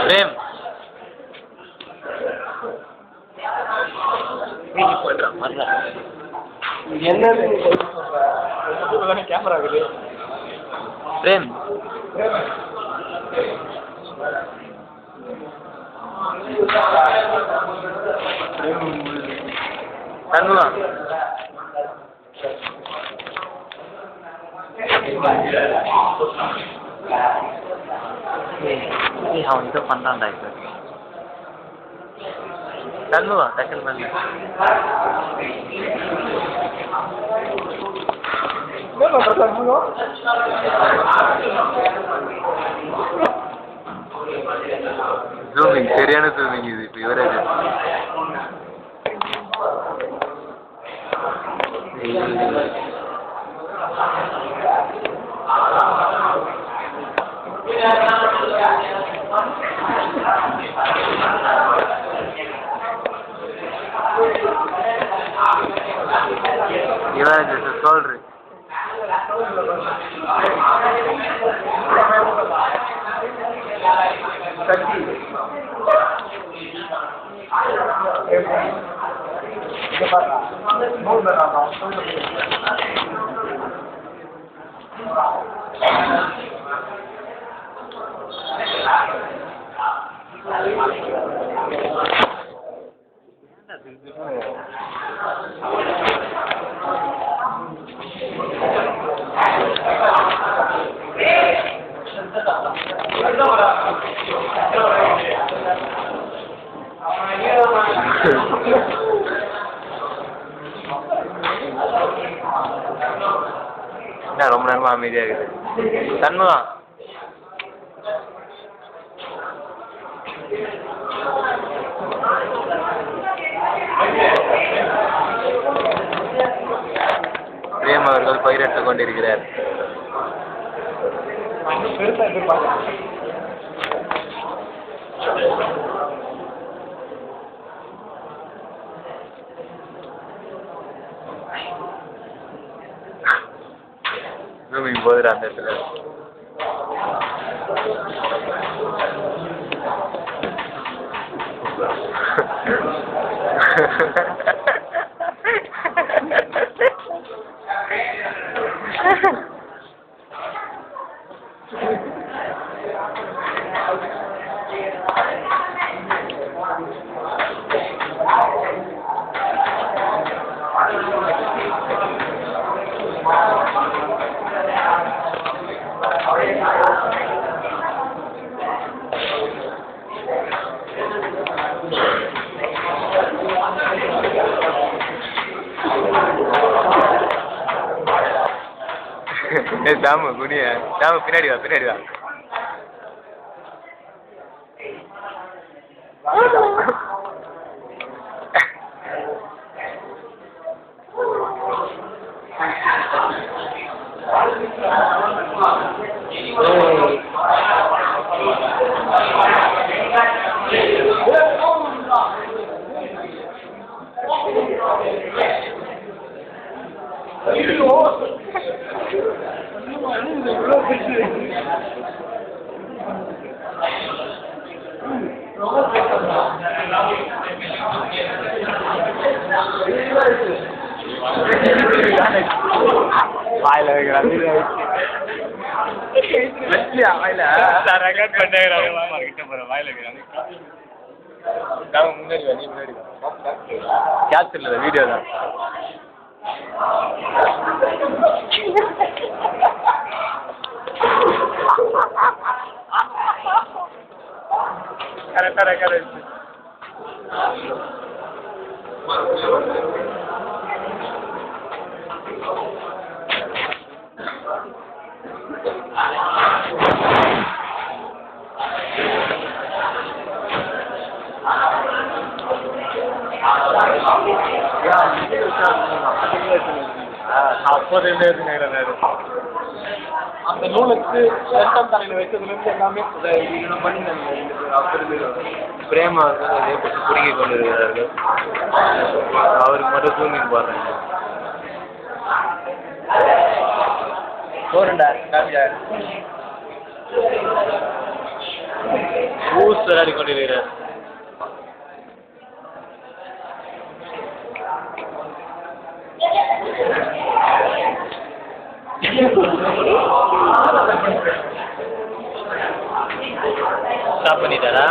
Frame போடுறான் என்ன camera இருக்குது பிரேம் சண்முகம் அவன் இதை பண்றான்டா இப்ப சண்முகம் டக்கல் பண்ண ஜூமிங் சரியான ஜூமிங் இது இப்போ இவரே இவன் சொல்றேன் என்ன ரொம்ப நேரமா அமைதியா இருக்குது சண்முகம் பிரேம் அவர்கள் பயிரிட்டுக் கொண்டிருக்கிறார் ஜூமிங் போதுடா அந்த இடத்துல தாமு குனிய தாமு பின்னாடி வா பின்னாடி வா வீடியோ தான் கரெக்டா அந்த நூலுக்கு இரண்டாம் தலையில் வைத்ததுலேருந்து எல்லாமே பிரேமா குறுகி கொண்டிருக்கிறார்கள். அவருக்கு மட்டும் தூங்கி போடுறாங்க. போறேன்டா காமிடா பூஸ் விளையாடி கொண்டிருக்கிறார். ஸ்டாப் பண்ணிட்டாரா?